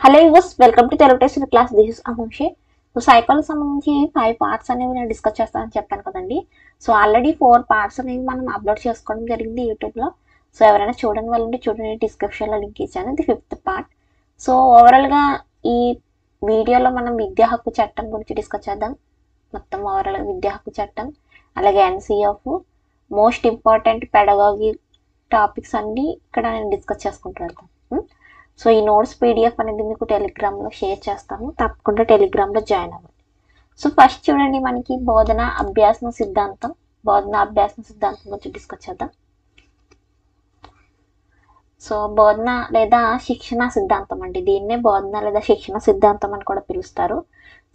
Hello viewers, welcome to Telugu test class. This is Amushi. So psychology సంబంధించి 5 parts అనేవి నేను discuss చేస్తానని చెప్పాను కదండి. సో ఆల్రెడీ 4 పార్ట్స్ అనేవి మనం అప్లోడ్ చేసుకోవడం జరిగింది యూట్యూబ్లో. సో ఎవరైనా చూడని వాళ్ళు ఉంటే చూడండి, డిస్క్రిప్షన్లో లింక్ ఇచ్చాను. ఇది 5th పార్ట్. సో ఓవరాల్గా ఈ వీడియోలో మనం విద్యా హక్కు చట్టం గురించి డిస్కస్ చేద్దాం. మొత్తం ఓవరాల్ విద్యా హక్కు చట్టం, అలాగే NCF, most important pedagogy topics అన్నీ ఇక్కడ నేను డిస్కస్ చేసుకుంటూ వెళ్తాను. సో ఈ నోట్స్ పీడిఎఫ్ అనేది మీకు టెలిగ్రామ్లో షేర్ చేస్తాను, తప్పకుండా టెలిగ్రామ్లో జాయిన్ అవ్వండి. సో ఫస్ట్ చూడండి, మనకి బోధన అభ్యాసన సిద్ధాంతం గురించి డిస్కస్ చేద్దాం. సో బోధన లేదా శిక్షణ సిద్ధాంతం అండి, దీన్నే బోధన లేదా శిక్షణ సిద్ధాంతం అని కూడా పిలుస్తారు.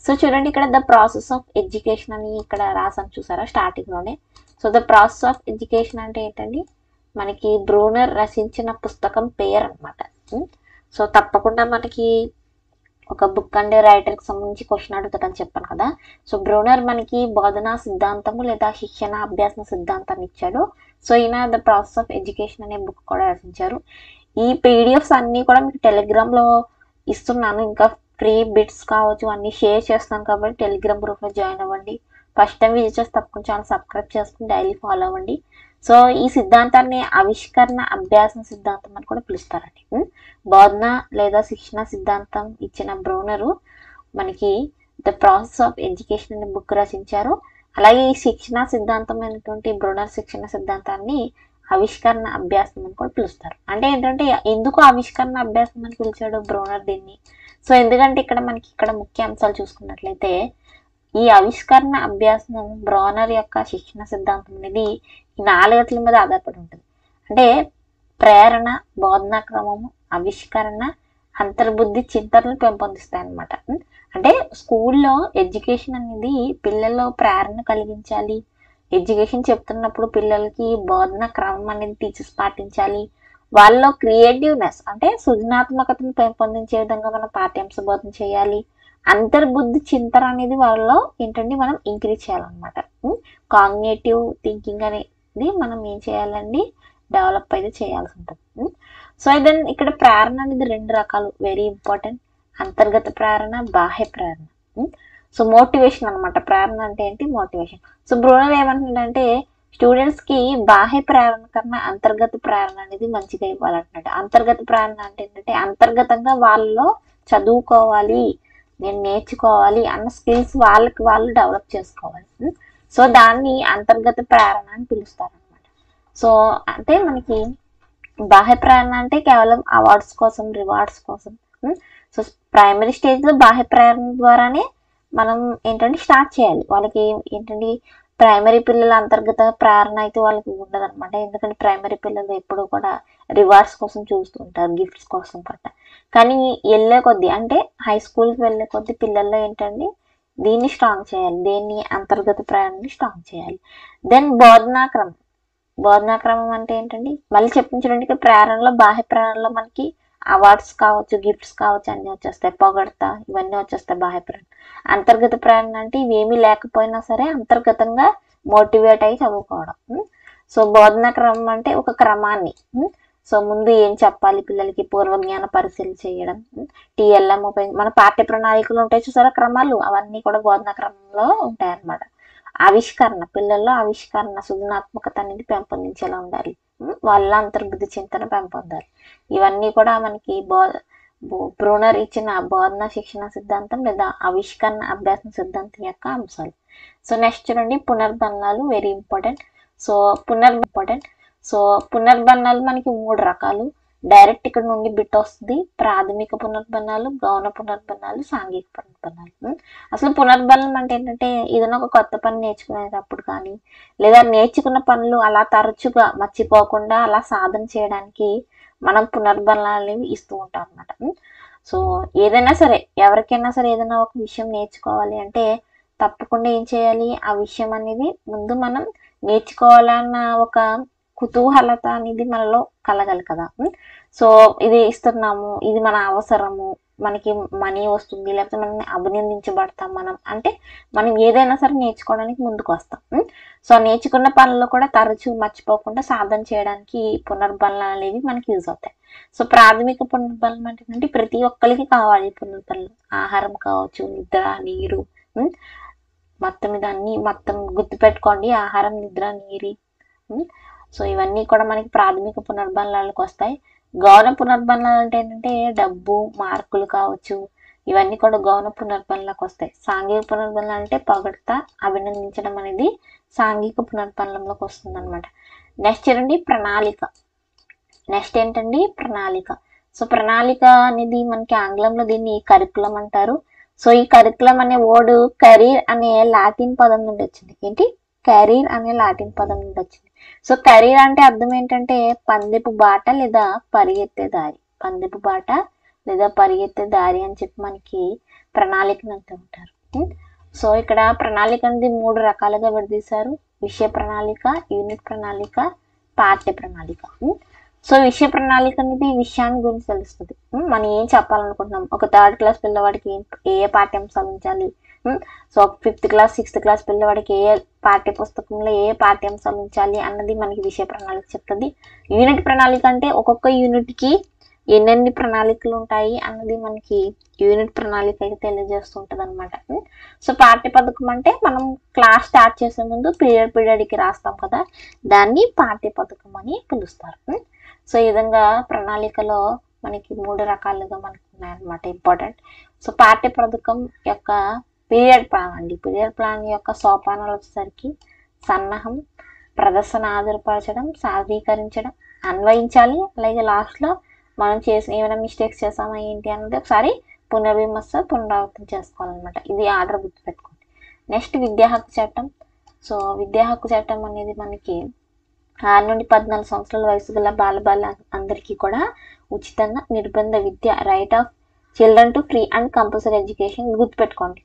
సో చూడండి, ఇక్కడ ద ప్రాసెస్ ఆఫ్ ఎడ్యుకేషన్ అని ఇక్కడ రాసాను, చూసారా స్టార్టింగ్లోనే. So the process of education అంటే ఏంటండి, మనకి బ్రూనర్ రచించిన పుస్తకం పేరు అనమాట. సో తప్పకుండా మనకి ఒక బుక్ అండ్ రైటర్కి సంబంధించి క్వశ్చన్ అడుగుతాడని చెప్పాను కదా. సో బ్రూనర్ మనకి బోధనా సిద్ధాంతము లేదా శిక్షణ అభ్యాసన సిద్ధాంతాన్ని ఇచ్చాడు. సో ఈయన ద ప్రాసెస్ ఆఫ్ ఎడ్యుకేషన్ అనే బుక్ కూడా రచించారు. ఈ పీడిఎఫ్స్ అన్నీ కూడా మీకు టెలిగ్రామ్లో ఇస్తున్నాను. ఇంకా ఫ్రీ బిట్స్ కావచ్చు అన్నీ షేర్ చేస్తున్నాను కాబట్టి టెలిగ్రామ్ గ్రూప్లో జాయిన్ అవ్వండి. ఫస్ట్ టైం విజిట్ చేసి తప్పకుండా ఛానల్ సబ్స్క్రైబ్ చేసుకుని డైలీ ఫాలో అవ్వండి. సో ఈ సిద్ధాంతాన్ని ఆవిష్కరణ అభ్యాసన సిద్ధాంతం అని కూడా పిలుస్తారండి. బోధన లేదా శిక్షణ సిద్ధాంతం ఇచ్చిన బ్రూనరు మనకి ద ప్రాసెస్ ఆఫ్ ఎడ్యుకేషన్ అనే బుక్ రచించారు. అలాగే ఈ శిక్షణ సిద్ధాంతం అయినటువంటి బ్రూనర్ శిక్షణ సిద్ధాంతాన్ని ఆవిష్కరణ అభ్యాసం అని కూడా పిలుస్తారు. అంటే ఏంటంటే ఎందుకు ఆవిష్కరణ అభ్యాసం అని పిలిచాడు బ్రూనర్ దీన్ని? సో ఎందుకంటే ఇక్కడ ముఖ్య అంశాలు చూసుకున్నట్లయితే, ఈ ఆవిష్కరణ అభ్యాసం బ్రూనర్ యొక్క శిక్షణ సిద్ధాంతం అనేది ఈ 4 మీద ఆధారపడి ఉంటుంది. అంటే ప్రేరణ, బోధనా క్రమము, ఆవిష్కరణ, అంతర్బుద్ధి చింతనలు పెంపొందిస్తాయి అన్నమాట. అంటే స్కూల్లో ఎడ్యుకేషన్ అనేది పిల్లల్లో ప్రేరణ కలిగించాలి. ఎడ్యుకేషన్ చెప్తున్నప్పుడు పిల్లలకి బోధన క్రమం అనేది టీచర్స్ పాటించాలి. వాళ్ళలో క్రియేటివ్నెస్ అంటే సృజనాత్మకతను పెంపొందించే విధంగా మనం పాఠ్యాంశ బోధన చేయాలి. అంతర్బుద్ధి చింతన అనేది వాళ్ళలో ఏంటంటే మనం ఇంక్రీజ్ చేయాలన్నమాట. కాగ్నేటివ్ థింకింగ్ అనేది మనం ఏం చేయాలండి, డెవలప్ అయితే చేయాల్సి ఉంటుంది. సో దెన్ ఇక్కడ ప్రేరణ అనేది 2 రకాలు, వెరీ ఇంపార్టెంట్. అంతర్గత ప్రేరణ, బాహ్య ప్రేరణ. సో మోటివేషన్ అనమాట. ప్రేరణ అంటే ఏంటి, మోటివేషన్. సో బ్రూనర్ ఏమంటున్నాడంటే స్టూడెంట్స్కి బాహ్య ప్రేరణ కన్నా అంతర్గత ప్రేరణ అనేది మంచిగా ఇవ్వాలంటున్నాడు. అంతర్గత ప్రేరణ అంటే ఏంటంటే అంతర్గతంగా వాళ్ళలో చదువుకోవాలి, నేను నేర్చుకోవాలి అన్న స్కిల్స్ వాళ్ళకి వాళ్ళు డెవలప్ చేసుకోవాలి. సో దాన్ని అంతర్గత ప్రేరణ అని పిలుస్తారు అనమాట. సో అంటే మనకి బాహ్య ప్రేరణ అంటే కేవలం అవార్డ్స్ కోసం, రివార్డ్స్ కోసం. సో ప్రైమరీ స్టేజ్లో బాహ్య ప్రేరణ ద్వారానే మనం ఏంటంటే స్టార్ట్ చేయాలి. వాళ్ళకి ఏంటంటే ప్రైమరీ పిల్లల అంతర్గత ప్రేరణ అయితే వాళ్ళకి ఉండదు అనమాట. ఎందుకంటే ప్రైమరీ పిల్లలు ఎప్పుడు కూడా రివార్డ్స్ కోసం చూస్తూ ఉంటారు, గిఫ్ట్స్ కోసం గట్ట. కానీ వెళ్ళే కొద్దీ అంటే హై స్కూల్కి వెళ్ళే కొద్దీ పిల్లల్లో ఏంటంటే దీన్ని స్ట్రాంగ్ చేయాలి, దేన్ని అంతర్గత ప్రేరణని స్ట్రాంగ్ చేయాలి. దెన్ బోధనాక్రమం అంటే ఏంటండి, మళ్ళీ చెప్పించడానికి ప్రేరణలో బాహ్య ప్రేరణలో మనకి అవార్డ్స్ కావచ్చు, గిఫ్ట్స్ కావచ్చు అన్నీ వచ్చేస్తాయి, పొగడతా ఇవన్నీ వచ్చేస్తాయి బాహ్య ప్రేరణ. అంతర్గత ప్రేరణ అంటే ఇవేమీ లేకపోయినా సరే అంతర్గతంగా మోటివేట్ అయ్యి చదువుకోవడం. సో బోధనా క్రమం అంటే ఒక క్రమాన్ని, సో ముందు ఏం చెప్పాలి పిల్లలకి, పూర్వజ్ఞాన పరిశీలన చేయడం, టీఎల్ఎం మన పాఠ్య ప్రణాళికలు ఉంటాయి చూసారా క్రమాలు, అవన్నీ కూడా బోధనా క్రమంలో ఉంటాయి అన్నమాట. ఆవిష్కరణ, పిల్లల్లో ఆవిష్కరణ, సృజనాత్మకత అనేది పెంపొందించేలా ఉండాలి, వాళ్ళ అంతర్బుద్ధి చింతన పెంపొందాలి. ఇవన్నీ కూడా మనకి బ్రూనర్ ఇచ్చిన బోధన శిక్షణ సిద్ధాంతం లేదా ఆవిష్కరణ అభ్యాసం సిద్ధాంతం యొక్క అంశాలు. సో నెక్స్ట్ చూడండి, పునర్బలనాలు, వెరీ ఇంపార్టెంట్. సో పునర్బలనాలు మనకి 3 రకాలు. డైరెక్ట్ ఇక్కడ నుండి బిట్ వస్తుంది. ప్రాథమిక పునర్బలనాలు, గౌణ పునర్బలనాలు, సాంఘిక పునర్బలనాలు. అసలు పునర్బలనం అంటే ఏంటంటే ఏదైనా ఒక కొత్త పని నేర్చుకునేటప్పుడు కానీ, లేదా నేర్చుకున్న పనులు అలా తరచుగా మర్చిపోకుండా అలా సాధన చేయడానికి మనం పునర్బలనాలు ఇస్తూ ఉంటాం అన్నమాట. సో ఏదైనా సరే, ఎవరికైనా సరే ఏదైనా ఒక విషయం నేర్చుకోవాలి అంటే తప్పకుండా ఏం చేయాలి, ఆ విషయం అనేది ముందు మనం నేర్చుకోవాలన్న ఒక కుతూహలత అనేది మనలో కలగాలి కదా. సో ఇది ఇస్తున్నాము, ఇది మన అవసరము, మనకి మనీ వస్తుంది, లేకపోతే మనం అభినందించబడతాం. అంటే మనం ఏదైనా సరే నేర్చుకోవడానికి ముందుకు వస్తాం. సో నేర్చుకున్న పనుల్లో కూడా తరచూ మర్చిపోకుండా సాధన చేయడానికి పునర్బలనాలు అనేవి మనకి యూజ్ అవుతాయి. సో ప్రాథమిక పునర్బలం అంటే ప్రతి ఒక్కరికి కావాలి పునర్బలం. ఆహారం కావచ్చు, నిద్ర, నీరు, మొత్తం ఇదన్నీ మొత్తం గుర్తుపెట్టుకోండి. ఆహారం, నిద్ర, నీరు. సో ఇవన్నీ కూడా మనకి ప్రాథమిక పునర్బలనాలకు వస్తాయి. గౌణ పునర్బలనాలు అంటే ఏంటంటే డబ్బు, మార్కులు కావచ్చు, ఇవన్నీ కూడా గౌణ పునర్బలనకు వస్తాయి. సాంఘిక పునర్బలనం అంటే పొగడ్త, అభినందించడం అనేది సాంఘిక పునర్బలంలోకి వస్తుంది అనమాట. నెక్స్ట్ చూడండి ప్రణాళిక. నెక్స్ట్ ఏంటండి ప్రణాళిక. సో ప్రణాళిక అనేది మనకి ఆంగ్లంలో దీన్ని కరికులం అంటారు. సో ఈ కరికులం అనే వర్డ్ కెరీర్ అనే లాటిన్ పదం నుండి వచ్చింది. ఏంటి? కెరీర్ అనే లాటిన్ పదం నుండి వచ్చింది. సో కెరీర్ అంటే అర్థం ఏంటంటే పందెపు బాట లేదా పరిగెత్తే దారి. పందెపు బాట లేదా పరిగెత్తే దారి అని చెప్పి మనకి ప్రణాళికను అంటూ ఉంటారు. సో ఇక్కడ ప్రణాళిక అనేది 3 రకాలుగా విడదీశారు. విషయ ప్రణాళిక, యూనిట్ ప్రణాళిక, పాఠ్య ప్రణాళిక. సో విషయ ప్రణాళిక అనేది విషయాన్ని గురించి తెలుస్తుంది. మనం ఏం చెప్పాలనుకుంటున్నాం, ఒక 3rd క్లాస్ పిల్లవాడికి ఏ పాఠ్యాంశాలు ఉంచాలి, so 5th class 6th class పిల్లవాడికి ఏ పాఠ్య పుస్తకంలో ఏ పాఠ్యాంశాలు ఉంచాలి అన్నది మనకి విషయ ప్రణాళిక చెప్తుంది. యూనిట్ ప్రణాళిక అంటే ఒక్కొక్క యూనిట్కి ఎన్నెన్ని ప్రణాళికలు ఉంటాయి అన్నది మనకి యూనిట్ ప్రణాళిక అయితే తెలియజేస్తుంటది అనమాట. సో పాఠ్య పథకం అంటే మనం క్లాస్ స్టార్ట్ చేసే ముందు పీరియడ్కి రాస్తాం కదా, దాన్ని పాఠ్య పథకం అని పిలుస్తారు. సో ఈ విధంగా ప్రణాళికలో మనకి 3 రకాలుగా మనకి ఉన్నాయన్నమాట, ఇంపార్టెంట్. సో పాఠ్య పథకం యొక్క పీరియడ్ ప్లాన్ అండి. పీరియడ్ ప్లాన్ యొక్క సోపానాలు వచ్చేసరికి సన్నాహం, ప్రదర్శన ఆధారపరచడం, సాధీకరించడం, అన్వయించాలి, అలాగే లాస్ట్లో మనం చేసిన ఏమైనా మిస్టేక్స్ చేసామా ఏంటి అన్నది ఒకసారి పునర్విమర్శ, పునరావృతం చేసుకోవాలన్నమాట. ఇది ఆర్డర్ గుర్తుపెట్టుకోండి. నెక్స్ట్ విద్యా హక్కు చట్టం. సో విద్యా హక్కు చట్టం అనేది మనకి 6 నుండి 14 సంవత్సరాల వయసు గల బాల అందరికీ కూడా ఉచితంగా నిర్బంధ విద్య, right of children to free and compulsory education గుర్తుపెట్టుకోండి.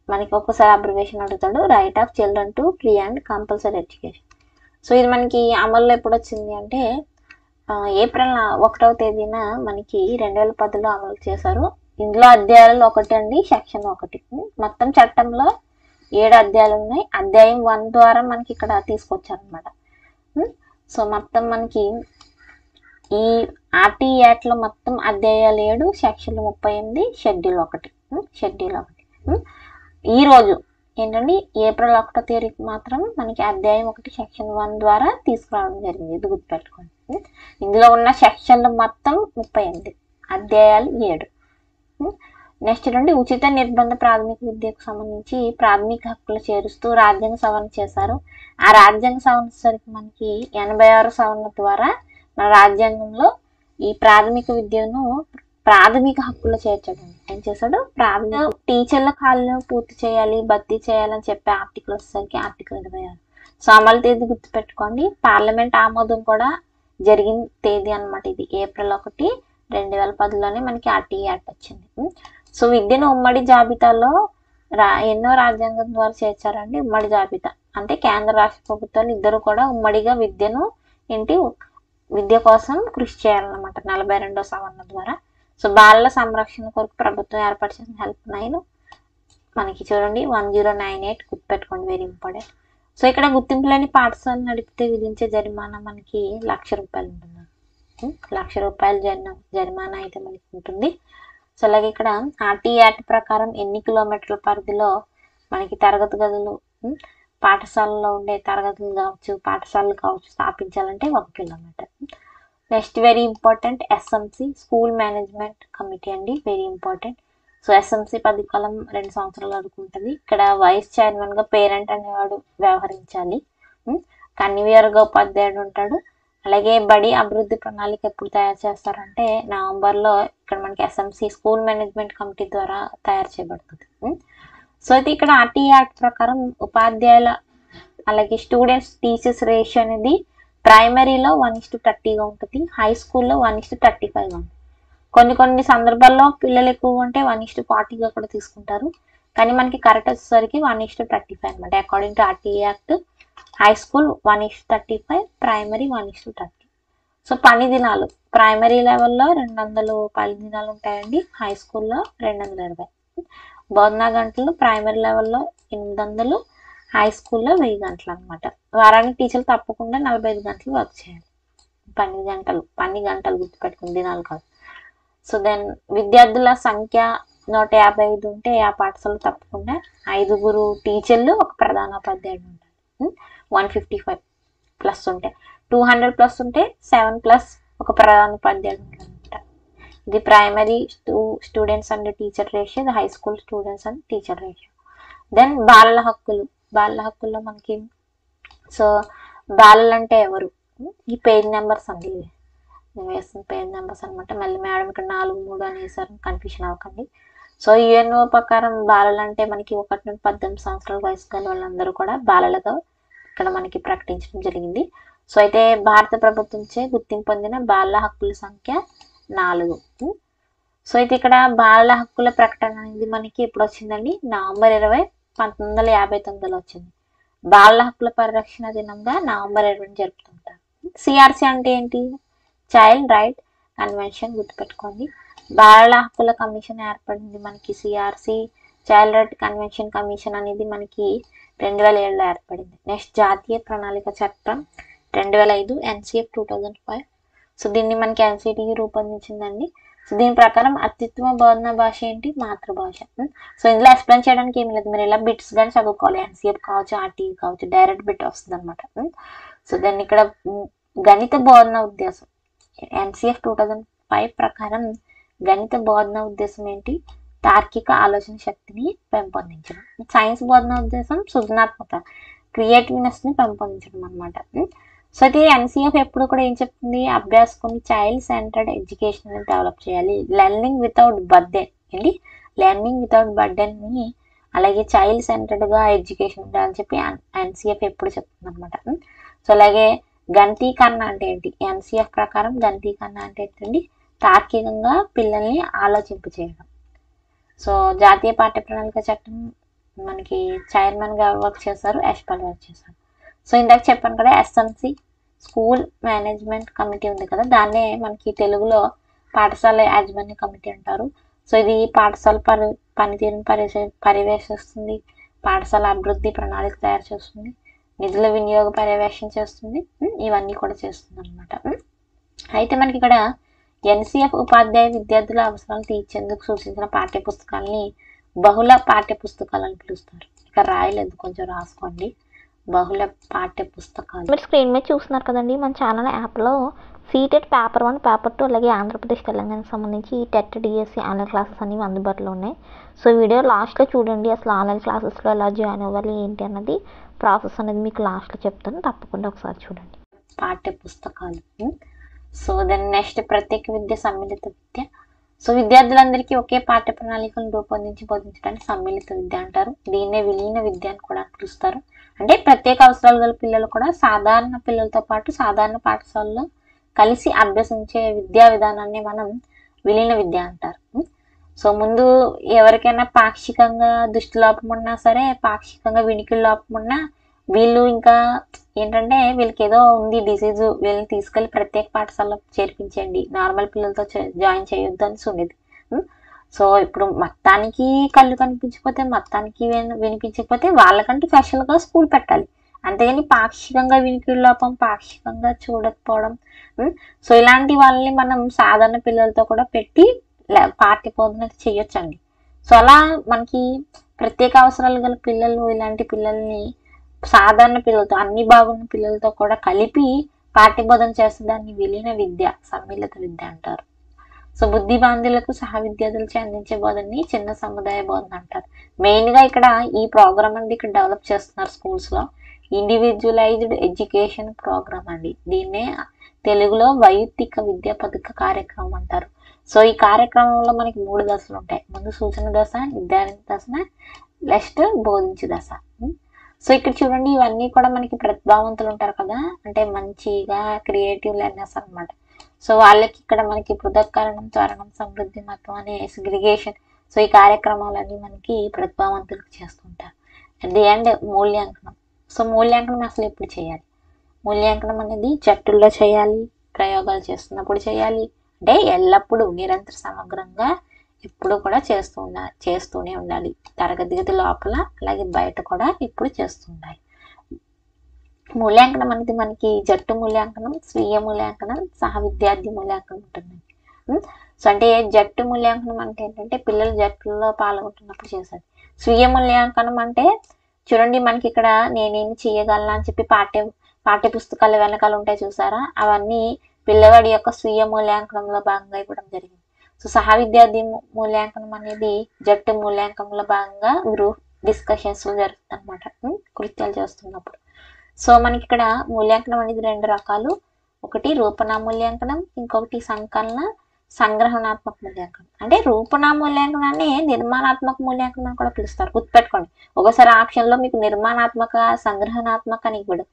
మనకి ఒక్కసారి అబ్రివేషన్ అడుగుతాడు, right of children to free and compulsory education. So ఇది మనకి అమల్లో ఎప్పుడు వచ్చింది అంటే ఏప్రిల్ 1వ తేదీన మనకి 2010లో అమలు చేశారు. ఇందులో అధ్యాయాలు 1 అండి, సెక్షన్ 1. మొత్తం చట్టంలో 7 అధ్యాయాలు ఉన్నాయి. అధ్యాయం 1 ద్వారా మనకి ఇక్కడ తీసుకొచ్చారనమాట. సో మొత్తం మనకి ఈ ఆర్టీ యాక్ట్లో మొత్తం అధ్యాయాలు 7, సెక్షన్లు 38, షెడ్యూల్ 1. ఈ రోజు ఏంటండి ఏప్రిల్ 1వ తేదీకి మాత్రం మనకి అధ్యాయం 1 సెక్షన్ 1 ద్వారా తీసుకురావడం జరిగింది. ఇది గుర్తుపెట్టుకోండి. ఇందులో ఉన్న సెక్షన్లు మొత్తం 38, అధ్యాయాలు 7. నెక్స్ట్ నుండి ఉచిత నిర్బంధ ప్రాథమిక విద్యకు సంబంధించి ప్రాథమిక హక్కులు చేరుస్తూ రాజ్యాంగ సవరణ చేశారు. ఆ రాజ్యాంగ సవరణ సరికి మనకి 86 సవరణ ద్వారా మన రాజ్యాంగంలో ఈ ప్రాథమిక విద్యను ప్రాథమిక హక్కులు చేర్చడం ఏం చేశాడు, ప్రాథమిక టీచర్ల ఖాళీలను పూర్తి చేయాలి, భర్తీ చేయాలని చెప్పే ఆర్టికల్ వచ్చేసరికి ఆర్టికల్ 26. సో అమలు తేదీ గుర్తుపెట్టుకోండి. పార్లమెంట్ ఆమోదం కూడా జరిగిన తేదీ అనమాట. ఇది ఏప్రిల్ 1, 2010లోనే మనకి ఆర్టీ యాక్ట్ వచ్చింది. సో విద్యను ఉమ్మడి జాబితాలో ఎన్నో రాజ్యాంగం ద్వారా చేర్చారండి. ఉమ్మడి జాబితా అంటే కేంద్ర రాష్ట్ర ప్రభుత్వాలు ఇద్దరు కూడా ఉమ్మడిగా విద్య కోసం కృషి చేయాలన్నమాట 42వ సవరణ ద్వారా. సో బాలల సంరక్షణ కొరకు ప్రభుత్వం ఏర్పరిచిన హెల్ప్ లైన్ మనకి చూడండి 1098 గుర్తుపెట్టుకోండి, వెరీ ఇంపార్టెంట్. సో ఇక్కడ గుర్తింపు లేని పాఠశాలను నడిపితే విధించే జరిమానా మనకి ₹1,00,000 ఉంటుంది. ₹1,00,000 జరిమానా అయితే మనకి ఉంటుంది. సో అలాగే ఇక్కడ ఆర్టీ యాక్ట్ ప్రకారం ఎన్ని కిలోమీటర్ల పరిధిలో మనకి తరగతి గదులు, పాఠశాలలో ఉండే తరగతులు కావచ్చు, పాఠశాలలు కావచ్చు స్థాపించాలంటే 1 kilometre. Next very important SMC, school management committee అండి, వెరీ ఇంపార్టెంట్. సో ఎస్ఎంసి 10 కాలం 2 సంవత్సరాల వరకు ఉంటుంది. ఇక్కడ వైస్ చైర్మన్గా పేరెంట్ అనేవాడు వ్యవహరించాలి. కన్వీనర్గా ఉపాధ్యాయుడు ఉంటాడు. అలాగే బడి అభివృద్ధి ప్రణాళిక ఎప్పుడు తయారు చేస్తారంటే నవంబర్లో ఇక్కడ మనకి ఎస్ఎంసి స్కూల్ మేనేజ్మెంట్ కమిటీ ద్వారా తయారు చేయబడుతుంది. సో అయితే ఇక్కడ ఆర్టీ యాక్ట్ ప్రకారం ఉపాధ్యాయుల అలాగే స్టూడెంట్స్ టీచర్స్ రేషియో అనేది ప్రైమరీలో 1:30గా ఉంటుంది, హై స్కూల్లో 1:35గా ఉంటుంది. కొన్ని సందర్భాల్లో పిల్లలు ఎక్కువ ఉంటే 1:40గా కూడా తీసుకుంటారు. కానీ మనకి కరెక్ట్ వచ్చేసరికి 1:35 అనమాట. According to RT act high school 1:35, primary 1:30. So పని దినాలు ప్రైమరీ లెవెల్లో 200 పని దినాలు ఉంటాయండి, హై స్కూల్లో 220. బోధనా గంటలు ప్రైమరీ లెవెల్లో 800, హై స్కూల్లో 1000 గంటలు అనమాట. వారానికి టీచర్లు తప్పకుండా 45 గంటలు వర్క్ చేయాలి. పని గంటలు గుర్తుపెట్టుకుని, దినాలు కాదు. సో దెన్ విద్యార్థుల సంఖ్య 155 ఉంటే ఆ పాఠశాలలో తప్పకుండా 5 టీచర్లు, ఒక ప్రధానోపాధ్యాయుడు ఉండాలి. 155 ప్లస్ ఉంటే, 200 ప్లస్ ఉంటే 7+ ఒక ప్రధానోపాధ్యాయుడు ఉంటారనమాట. ఇది primary students and teacher ratio, ఇది high school students and teacher ratio. Then బాలల హక్కుల్లో మనకి, సో బాలలు అంటే ఎవరు, ఈ పేజ్ నెంబర్స్ అండి, నేను వేసిన పేజ్ నెంబర్స్ అనమాట. మళ్ళీ మేడం ఇక్కడ 4, 3 అని వేసారు, కన్ఫ్యూషన్ అవ్వకండి. సో యుఎన్ఓ ప్రకారం బాలలు అంటే మనకి 1 నుండి 18 సంవత్సరాల వయసు గల వాళ్ళందరూ కూడా బాలలుగా ఇక్కడ మనకి ప్రకటించడం జరిగింది. సో అయితే భారత ప్రభుత్వంచే గుర్తింపు పొందిన బాలల హక్కుల సంఖ్య 4. సో అయితే ఇక్కడ బాలల హక్కుల ప్రకటన అనేది మనకి ఎప్పుడు వచ్చిందండి, నవంబర్ 20, 1959లో వచ్చింది. బాలల హక్కుల పరిరక్షణ దినంగా నవంబర్ 20 జరుపుతుంటారు. సిఆర్సి అంటే ఏంటి, చైల్డ్ రైట్ కన్వెన్షన్, గుర్తుపెట్టుకోండి. బాలల హక్కుల కమిషన్ ఏర్పడింది మనకి, సిఆర్సి చైల్డ్ రైట్ కమిషన్ అనేది మనకి 2007లో ఏర్పడింది. నెక్స్ట్ జాతీయ ప్రణాళిక చట్టం 2005, ఎన్సిఎఫ్ 2005. సో దీన్ని మనకి ఎన్సిటి రూపొందించిందండి. సో దీని ప్రకారం అత్యుత్తమ బోధనా భాష ఏంటి, మాతృభాష. సో ఇందులో ఎక్స్ప్లెయిన్ చేయడానికి ఏమి లేదు, మీరు ఇలా బిట్స్ కానీ చదువుకోవాలి. ఎన్సిఎఫ్ కావచ్చు, ఆర్టీ కావచ్చు, డైరెక్ట్ బిట్ వస్తుంది అనమాట. సో దాన్ని ఇక్కడ గణిత బోధన ఉద్దేశం, ఎన్సిఎఫ్ 2005 ప్రకారం గణిత బోధన ఉద్దేశం ఏంటి, తార్కిక ఆలోచన శక్తిని పెంపొందించడం. సైన్స్ బోధన ఉద్దేశం సృజనాత్మక, క్రియేటివ్నెస్ ని పెంపొందించడం అనమాట. సో అయితే ఎన్సిఎఫ్ ఎప్పుడు కూడా ఏం చెప్తుంది, అభ్యాసకుని చైల్డ్ సెంటర్డ్ ఎడ్యుకేషన్ డెవలప్ చేయాలి, లెర్నింగ్ వితౌట్ బర్డెన్ ఏంటి, లెర్నింగ్ వితౌట్ బర్డెన్ ని, అలాగే చైల్డ్ సెంటర్డ్ గా ఎడ్యుకేషన్ ఉండాలని చెప్పి ఎన్సిఎఫ్ ఎప్పుడు చెప్తుంది అనమాట. సో అలాగే గణితీకరణ అంటే ఏంటి, ఎన్సిఎఫ్ ప్రకారం గణితీకరణ అంటే ఏంటండి, తార్కికంగా పిల్లల్ని ఆలోచింపచేయడం. సో జాతీయ పాఠ్య ప్రణాళిక చట్టం మనకి చైర్మన్ గా వర్క్ చేశారు, యశ్పాల్ వర్క్ చేశారు. సో ఇందాక చెప్పాను కదా, ఎస్ఎంసి స్కూల్ మేనేజ్మెంట్ కమిటీ ఉంది కదా, దాన్నే మనకి తెలుగులో పాఠశాల యాజమాన్య కమిటీ అంటారు. సో ఇది పాఠశాల పనితీరును పర్యవేక్షిస్తుంది, పాఠశాల అభివృద్ధి ప్రణాళిక తయారు చేస్తుంది, నిధుల వినియోగ పర్యవేక్షణ చేస్తుంది, ఇవన్నీ కూడా చేస్తుంది అనమాట. అయితే మనకి ఇక్కడ ఎన్సిఎఫ్ ఉపాధ్యాయ విద్యార్థుల అవసరాలు తీర్చేందుకు సూచించిన పాఠ్య పుస్తకాలని బహుళ పాఠ్య పుస్తకాలు అని పిలుస్తారు. ఇక్కడ రాయలేదు, కొంచెం రాసుకోండి, బహుళ పాఠ్య పుస్తకాలు. మీరు స్క్రీన్ మీద చూస్తున్నారు కదండి, మన ఛానల్ యాప్లో సీటెట్ పేపర్ 1, పేపర్ 2 అలాగే ఆంధ్రప్రదేశ్ తెలంగాణకు సంబంధించి టెట్ డిఎస్సి ఆన్లైన్ క్లాసెస్ అనేవి అందుబాటులో ఉన్నాయి. సో వీడియో లాస్ట్లో చూడండి, అసలు ఆన్లైన్ క్లాసెస్లో ఎలా జాయిన్ అవ్వాలి ఏంటి అన్నది ప్రాసెస్ అనేది మీకు లాస్ట్లో చెప్తాను, తప్పకుండా ఒకసారి చూడండి. పాఠ్య పుస్తకాలు. సో దెన్ నెక్స్ట్ ప్రత్యేక విద్య, సమ్మిళిత విద్య. సో విద్యార్థులందరికీ ఒకే పాఠ్య ప్రణాళికను రూపొందించి బోధించడానికి సమ్మిళిత విద్య అంటారు. దీన్నే విలీన విద్య అని కూడా పిలుస్తారు. అంటే ప్రత్యేక అవసరాలు గల పిల్లలు కూడా సాధారణ పిల్లలతో పాటు సాధారణ పాఠశాలలో కలిసి అభ్యసించే విద్యా విధానాన్ని మనం విలీన విద్య అంటారు. సో ముందు ఎవరికైనా పాక్షికంగా దృష్టి లోపం ఉన్నా సరే, పాక్షికంగా వినికిడి లోపం ఉన్నా, వీళ్ళు ఇంకా ఏంటంటే వీళ్ళకి ఏదో ఉంది డిసీజు, వీళ్ళని తీసుకెళ్లి ప్రత్యేక పాఠశాలలో చేర్పించండి, నార్మల్ పిల్లలతో జాయిన్ చేయొద్దు అని ఉండేది. సో ఇప్పుడు మొత్తానికి కళ్ళు కనిపించకపోతే, మొత్తానికి వినిపించకపోతే వాళ్ళకంటూ స్పెషల్గా స్కూల్ పెట్టాలి. అంతేగాని పాక్షికంగా వినికిడి లోపం, పాక్షికంగా చూడకపోవడం, సో ఇలాంటి వాళ్ళని మనం సాధారణ పిల్లలతో కూడా పెట్టి పాఠ్య బోధన చేయొచ్చండి. సో అలా మనకి ప్రత్యేక అవసరాలు గల పిల్లలు, ఇలాంటి పిల్లల్ని సాధారణ పిల్లలతో, అన్ని బాగున్న పిల్లలతో కూడా కలిపి పాఠ్య బోధన చేస్తే దాన్ని విలీన విద్య, సమ్మిళిత విద్య అంటారు. సో బుద్ధి బాంధులకు సహా విద్యార్థులచే అందించే బోధనని చిన్న సముదాయ బోధన అంటారు. మెయిన్ గా ఇక్కడ ఈ ప్రోగ్రామ్ అనేది ఇక్కడ డెవలప్ చేస్తున్నారు స్కూల్స్ లో, ఇండివిజువలైజ్డ్ ఎడ్యుకేషన్ ప్రోగ్రామ్ అండి. దీన్నే తెలుగులో వైయక్తిక విద్యా పథక కార్యక్రమం అంటారు. సో ఈ కార్యక్రమంలో మనకి 3 దశలు ఉంటాయి. ముందు సూచన దశ, నిర్ధారణ దశ, నెక్స్ట్ బోధించే దశ. సో ఇక్కడ చూడండి, ఇవన్నీ కూడా మనకి ప్రతిభావంతులు ఉంటారు కదా, అంటే మంచిగా క్రియేటివ్ లెర్నర్స్ అనమాట. సో వాళ్ళకి ఇక్కడ మనకి పృథక్కరణం, త్వరణం, సమృద్ధి మతం అనే సెగ్రిగేషన్, సో ఈ కార్యక్రమాలన్నీ మనకి ప్రతిభావంతులకు చేస్తుంటారు. అట్ ది ఎండ్ మూల్యాంకనం. సో మూల్యాంకనం అసలు ఎప్పుడు చేయాలి, మూల్యాంకనం అనేది జట్టుల్లో చేయాలి, ప్రయోగాలు చేస్తున్నప్పుడు చేయాలి. అంటే ఎల్లప్పుడూ నిరంతర సమగ్రంగా ఎప్పుడు కూడా చేస్తూనే ఉండాలి. తరగతి గది లోపల అలాగే బయట కూడా ఎప్పుడు చేస్తూ ఉండాలి. మూల్యాంకనం అనేది మనకి జట్టు మూల్యాంకనం, స్వీయ మూల్యాంకనం, సహ విద్యార్థి మూల్యాంకనం ఉంటుంది. సో అంటే జట్టు మూల్యాంకనం అంటే ఏంటంటే పిల్లలు జట్టులో పాల్గొంటున్నప్పుడు చేసేది. స్వీయ మూల్యాంకనం అంటే చూడండి మనకి ఇక్కడ నేనేమి చేయగలను అని చెప్పి పాఠ్య పుస్తకాల వెనకాల ఉంటాయి చూసారా, అవన్నీ పిల్లవాడి యొక్క స్వీయ మూల్యాంకనంలో భాగంగా ఇవ్వడం జరిగింది. సో సహ విద్యార్థి మూల్యాంకనం అనేది జట్టు మూల్యాంకనంలో భాగంగా గ్రూప్ డిస్కషన్స్ లో జరుగుతుంది అనమాట, కృత్యాలు చేస్తున్నప్పుడు. సో మనకి ఇక్కడ మూల్యాంకనం అనేది 2 రకాలు. ఒకటి రూపణ మూల్యాంకనం, ఇంకొకటి సంగ్రహణాత్మక మూల్యాంకనం. అంటే రూపణ మూల్యాంకనాన్ని నిర్మాణాత్మక మూల్యాంకనం అని కూడా పిలుస్తారు, గుర్తుపెట్టుకోండి. ఒకసారి ఆప్షన్ లో మీకు నిర్మాణాత్మక, సంగ్రహణాత్మక అని ఇవ్వడు.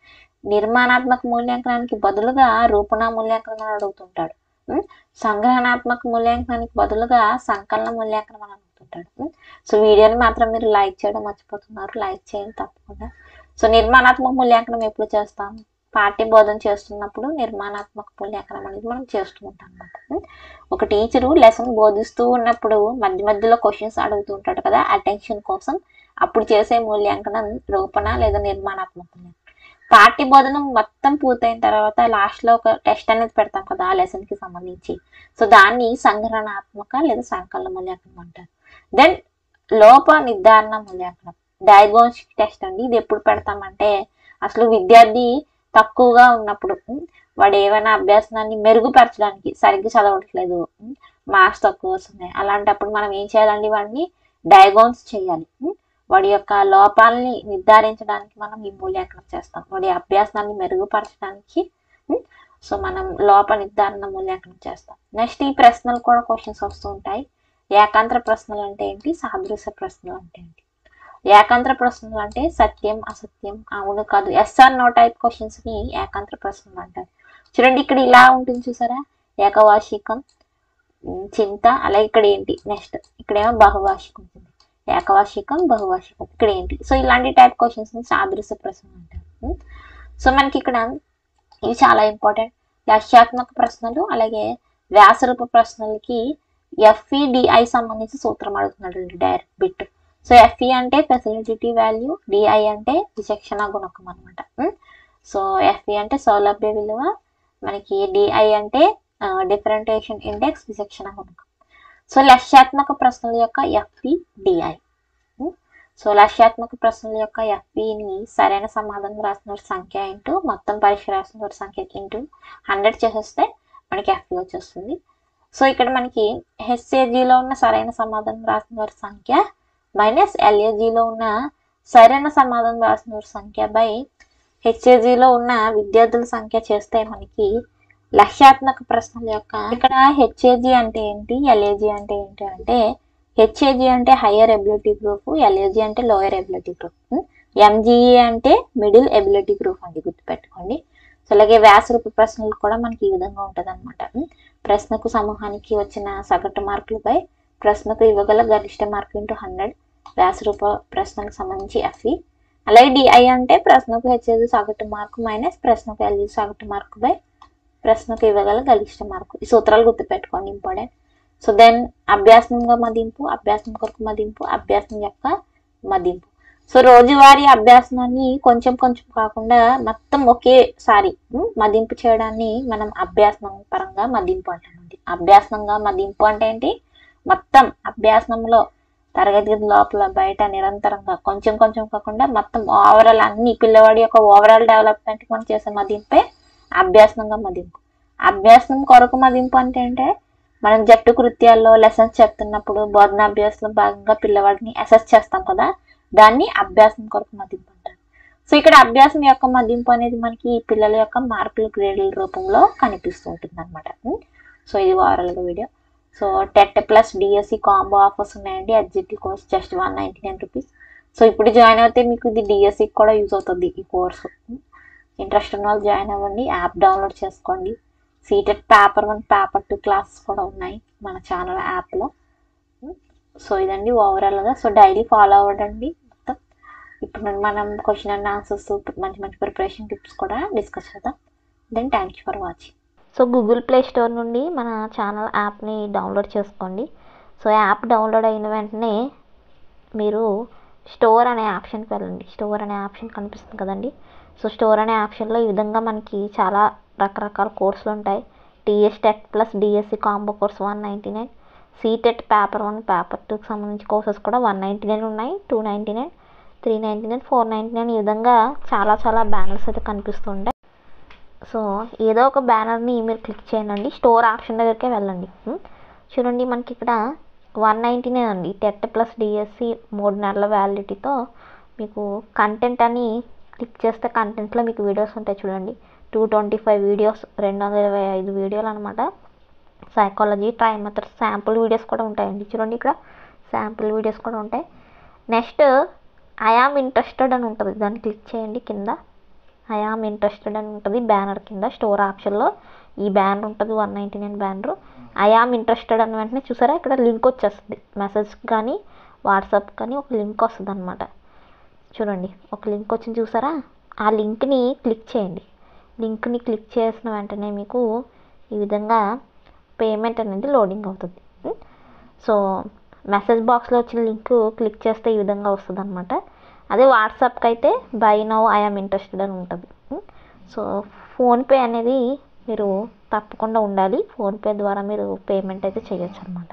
నిర్మాణాత్మక మూల్యాంకనానికి బదులుగా రూపణ మూల్యాంకనం అని అడుగుతుంటాడు. సంగ్రహణాత్మక మూల్యాంకనానికి బదులుగా సంకలన మూల్యాంకనం అని అడుగుతుంటాడు. సో వీడియోని మాత్రం మీరు లైక్ చేయడం మర్చిపోతున్నారు, లైక్ చేయండి తప్పకుండా. సో నిర్మాణాత్మక మూల్యాంకనం ఎప్పుడు చేస్తాం? పాఠ్య బోధన చేస్తున్నప్పుడు నిర్మాణాత్మక మూల్యాంకనం అనేది మనం చేస్తూ ఉంటాం అన్నమాట. ఒక టీచరు లెసన్ బోధిస్తూ ఉన్నప్పుడు మధ్య మధ్యలో క్వశ్చన్స్ అడుగుతూ ఉంటాడు కదా అటెన్షన్ కోసం, అప్పుడు చేసే మూల్యాంకనం రూపణ లేదా నిర్మాణాత్మక మూల్యాంకనం. పాఠ్య బోధన మొత్తం పూర్తయిన తర్వాత లాస్ట్ లో ఒక టెస్ట్ అనేది పెడతాం కదా ఆ లెసన్ కి సంబంధించి. సో దాన్ని సంగ్రహణాత్మక లేదా సంకలన మూల్యాంకనం అంటారు. దెన్ లోప నిర్ధారణ మూల్యాంకనం, డయాగ్నోస్టిక్ టెస్ట్ అండి. ఇది ఎప్పుడు పెడతామంటే అసలు విద్యార్థి తక్కువగా ఉన్నప్పుడు, వాడు ఏమైనా అభ్యాసాన్ని మెరుగుపరచడానికి సరిగ్గా చదవట్లేదు, మార్క్స్ తక్కువ వస్తున్నాయి, అలాంటప్పుడు మనం ఏం చేయాలండి, వాడిని డయాగ్నోస్ చేయాలి. వాడి యొక్క లోపాలని నిర్ధారించడానికి మనం ఈ మూల్యాంకనం చేస్తాం, వాడి అభ్యాసాన్ని మెరుగుపరచడానికి. సో మనం లోప నిర్ధారణ మూల్యాంకనం చేస్తాం. నెక్స్ట్ ఈ ప్రశ్నలు కూడా క్వశ్చన్స్ వస్తూ ఉంటాయి. ఏకాంతర ప్రశ్నలు అంటే ఏంటి, సాదృశ్య ప్రశ్నలు అంటే ఏంటి? ఏకాంతర ప్రశ్నలు అంటే సత్యం, అసత్యం, అవును కాదు, ఎస్ఆర్ నో టైప్ క్వశ్చన్స్ ని ఏకాంతర ప్రశ్నలు అంటారు. చూడండి ఇక్కడ ఇలా ఉంటుంది చూసారా, ఏకవార్షికం, చింత, అలాగే ఇక్కడ ఏంటి నెక్స్ట్ ఇక్కడేమో బహువార్షికం ఉంటుంది, ఏకవార్షికం, బహువార్షికం, ఇక్కడ ఏంటి. సో ఇలాంటి టైప్ క్వశ్చన్స్ ని సాదృశ్య ప్రశ్నలు అంటారు. సో మనకి ఇక్కడ ఇవి చాలా ఇంపార్టెంట్. లక్ష్యాత్మక ప్రశ్నలు అలాగే వ్యాసరూప ప్రశ్నలకి FEDI సంబంధించి సూత్రం అడుగుతున్నాడు డైరెక్ట్ బిట్. సో FE అంటే ఫెసిలిటీ వాల్యూ, DI అంటే విచక్షణ గుణకం అనమాట. సో FE అంటే సౌలభ్య విలువ, మనకి DI అంటే డిఫరెంటియేషన్ ఇండెక్స్, విచక్షణ గుణకం. సో లక్ష్యాత్మక ప్రశ్నల యొక్క FEDI. సో లక్ష్యాత్మక ప్రశ్నల యొక్క FEని సరైన సమాధానం రాసిన వారి సంఖ్య ఇంటూ మొత్తం పరీక్ష రాసిన వారి సంఖ్య ఇంటూ 100 చేసేస్తే మనకి FE వచ్చేస్తుంది. సో ఇక్కడ మనకి HAGలో ఉన్న సరైన సమాధానం రాసిన వారి సంఖ్య మైనస్ LAGలో ఉన్న సరైన సమాధానం రాసిన వారి సంఖ్య బై HAGలో ఉన్న విద్యార్థుల సంఖ్య చేస్తే మనకి లక్ష్యాత్మక ప్రశ్నల యొక్క, ఇక్కడ HAG అంటే ఏంటి, LAG అంటే ఏంటి అంటే HAG అంటే హయ్యర్ ఎబిలిటీ గ్రూప్, LAG అంటే లోయర్ ఎబిలిటీ గ్రూప్, MGE అంటే మిడిల్ ఎబిలిటీ గ్రూప్ అండి, గుర్తుపెట్టుకోండి. సో అలాగే వ్యాసరూప ప్రశ్నలు కూడా మనకి ఈ విధంగా ఉంటుంది అనమాట. ప్రశ్నకు సమూహానికి వచ్చిన సగటు మార్కులపై ప్రశ్నకు ఇవ్వగల గరిష్ట మార్కు ఇంటూ 100 వ్యాసరూప ప్రశ్నలకు సంబంధించి FE. అలాగే DI అంటే ప్రశ్నకు HAG సగటు మార్కు మైనస్ ప్రశ్నకు LG సగటు మార్కు బై ప్రశ్నకు ఇవ్వగల గరిష్ట మార్కు. ఈ సూత్రాలు గుర్తుపెట్టుకోండి, ఇంపార్టెంట్. సో దెన్ అభ్యాసంగా మదింపు, అభ్యాసం కొరకు మదింపు, అభ్యాసం యొక్క మదింపు. సో రోజువారీ అభ్యాసాన్ని కొంచెం కొంచెం కాకుండా మొత్తం ఒకేసారి మదింపు చేయడాన్ని మనం అభ్యాసం పరంగా మదింపు అంటామండి. అభ్యాసంగా మదింపు అంటే ఏంటి, మొత్తం అభ్యాసంలో తరగతి లోపల బయట నిరంతరంగా కొంచెం కొంచెం కాకుండా మొత్తం ఓవరాల్ అన్ని పిల్లవాడి యొక్క ఓవరాల్ డెవలప్మెంట్ మనం చేసే మదింపే అభ్యాసంగా మదింపు. అభ్యాసం కొరకు మదింపు అంటే మనం జట్టు కృత్యాల్లో లెసన్స్ చెప్తున్నప్పుడు బోధనాభ్యాసంలో భాగంగా పిల్లవాడిని అసెస్ చేస్తాం కదా, దాన్ని అభ్యాసం కొరకు మదింపు అంటారు. సో ఇక్కడ అభ్యాసం యొక్క మదింపు అనేది మనకి పిల్లల యొక్క మార్కులు గ్రేడ్ల రూపంలో కనిపిస్తూ ఉంటుంది అనమాట. సో ఇది ఓవరాల్గా video. So TET plus DSE combo offers ఉన్నాయండి. HGT course just 199 rupees. So ఇప్పుడు జాయిన్ అయితే మీకు ఇది DSE కూడా యూజ్ అవుతుంది ఈ కోర్సు. ఇంట్రెస్ట్ ఉన్న వాళ్ళు జాయిన్ అవ్వండి, యాప్ డౌన్లోడ్ చేసుకోండి. సీటెట్ పేపర్ 1 పేపర్ 2 క్లాసెస్ కూడా ఉన్నాయి మన ఛానల్ యాప్లో. సో ఇదండి ఓవరాల్గా. సో డైలీ ఫాలో అవ్వడండి మొత్తం. ఇప్పుడు మనం క్వశ్చన్ అండ్ ఆన్సర్స్ మంచి మంచి ప్రిపరేషన్ టిప్స్ కూడా డిస్కస్ చేద్దాం. Then thank you for watching. So Google Play Store నుండి మన ఛానల్ యాప్ని డౌన్లోడ్ చేసుకోండి. సో యాప్ డౌన్లోడ్ అయిన వెంటనే మీరు స్టోర్ అనే ఆప్షన్కి వెళ్ళండి. స్టోర్ అనే ఆప్షన్ కనిపిస్తుంది కదండి. సో స్టోర్ అనే ఆప్షన్లో ఈ విధంగా మనకి చాలా రకరకాల కోర్సులు ఉంటాయి. TS TET plus DSC combo course 199, CTET paper 1 paper 2కి సంబంధించి కోర్సెస్ కూడా 199 ఉన్నాయి, 299, 399, 499 ఈ విధంగా చాలా బ్యానర్స్ అయితే కనిపిస్తుంటాయి. సో ఏదో ఒక బ్యానర్ని మీరు క్లిక్ చేయండి. స్టోర్ ఆప్షన్ దగ్గరికే వెళ్ళండి. చూడండి మనకి ఇక్కడ 199 అండి. టెట్ ప్లస్ డిఎస్సి 3 నెలల వ్యాలిడిటీతో మీకు కంటెంట్ అని క్లిక్ చేస్తే కంటెంట్లో మీకు వీడియోస్ ఉంటాయి చూడండి. 225 వీడియోస్, 225 వీడియోలు అనమాట. Psychology, try methods, sample videos కూడా ఉంటాయండి. చూడండి ఇక్కడ శాంపుల్ వీడియోస్ కూడా ఉంటాయి. నెక్స్ట్ ఐ యామ్ ఇంట్రెస్టెడ్ అని ఉంటుంది, దాన్ని క్లిక్ చేయండి. కింద ఐ యామ్ ఇంట్రెస్టెడ్ అని ఉంటుంది బ్యానర్ కింద. స్టోర్ ఆప్షన్లో ఈ బ్యానర్ ఉంటుంది, 199 బ్యానర్. ఐ యామ్ ఇంట్రెస్టెడ్ అని వెంటనే చూసారా ఇక్కడ లింక్ వచ్చేస్తుంది. మెసేజ్కి కానీ వాట్సాప్ కానీ ఒక లింక్ వస్తుంది అనమాట. చూడండి ఒక లింక్ వచ్చింది చూసారా, ఆ లింక్ని క్లిక్ చేయండి. లింక్ని క్లిక్ చేసిన వెంటనే మీకు ఈ విధంగా పేమెంట్ అనేది లోడింగ్ అవుతుంది. సో మెసేజ్ బాక్స్లో వచ్చిన లింక్ క్లిక్ చేస్తే ఈ విధంగా వస్తుంది అనమాట. అదే వాట్సాప్కి అయితే by now I am interested అని ఉంటుంది. సో ఫోన్పే అనేది మీరు తప్పకుండా ఉండాలి. ఫోన్పే ద్వారా మీరు పేమెంట్ అయితే చేయొచ్చు అనమాట.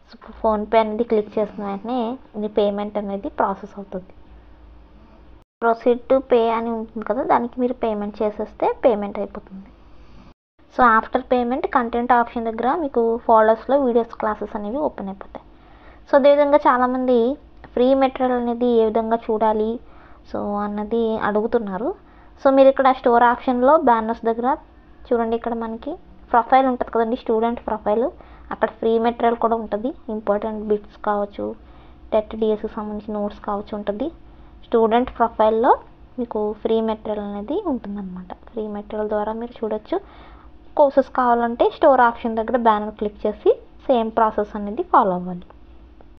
సో ఫోన్పే అనేది క్లిక్ చేసిన వెంటనే మీ పేమెంట్ అనేది ప్రాసెస్ అవుతుంది. ప్రొసీడ్ టు పే అని ఉంటుంది కదా, దానికి మీరు పేమెంట్ చేసేస్తే పేమెంట్ అయిపోతుంది. So after payment content option దగ్గర మీకు ఫోల్డర్స్లో వీడియోస్ క్లాసెస్ అనేవి ఓపెన్ అయిపోతాయి. సో అదేవిధంగా చాలామంది ఫ్రీ మెటీరియల్ అనేది ఏ విధంగా చూడాలి సో అన్నది అడుగుతున్నారు. సో మీరు ఇక్కడ స్టోర్ ఆప్షన్లో బ్యానర్స్ దగ్గర చూడండి, ఇక్కడ మనకి ప్రొఫైల్ ఉంటుంది కదండి, స్టూడెంట్ ప్రొఫైల్. అక్కడ ఫ్రీ మెటీరియల్ కూడా ఉంటుంది. ఇంపార్టెంట్ బిట్స్ కావచ్చు, టెట్ డిఎస్కి సంబంధించిన నోట్స్ కావచ్చు ఉంటుంది. స్టూడెంట్ ప్రొఫైల్లో మీకు ఫ్రీ మెటీరియల్ అనేది ఉంటుందన్నమాట. ఫ్రీ మెటీరియల్ ద్వారా మీరు చూడొచ్చు. కోర్సెస్ కావాలంటే స్టోర్ ఆప్షన్ దగ్గర బ్యానర్ క్లిక్ చేసి సేమ్ ప్రాసెస్ అనేది ఫాలో అవ్వాలి.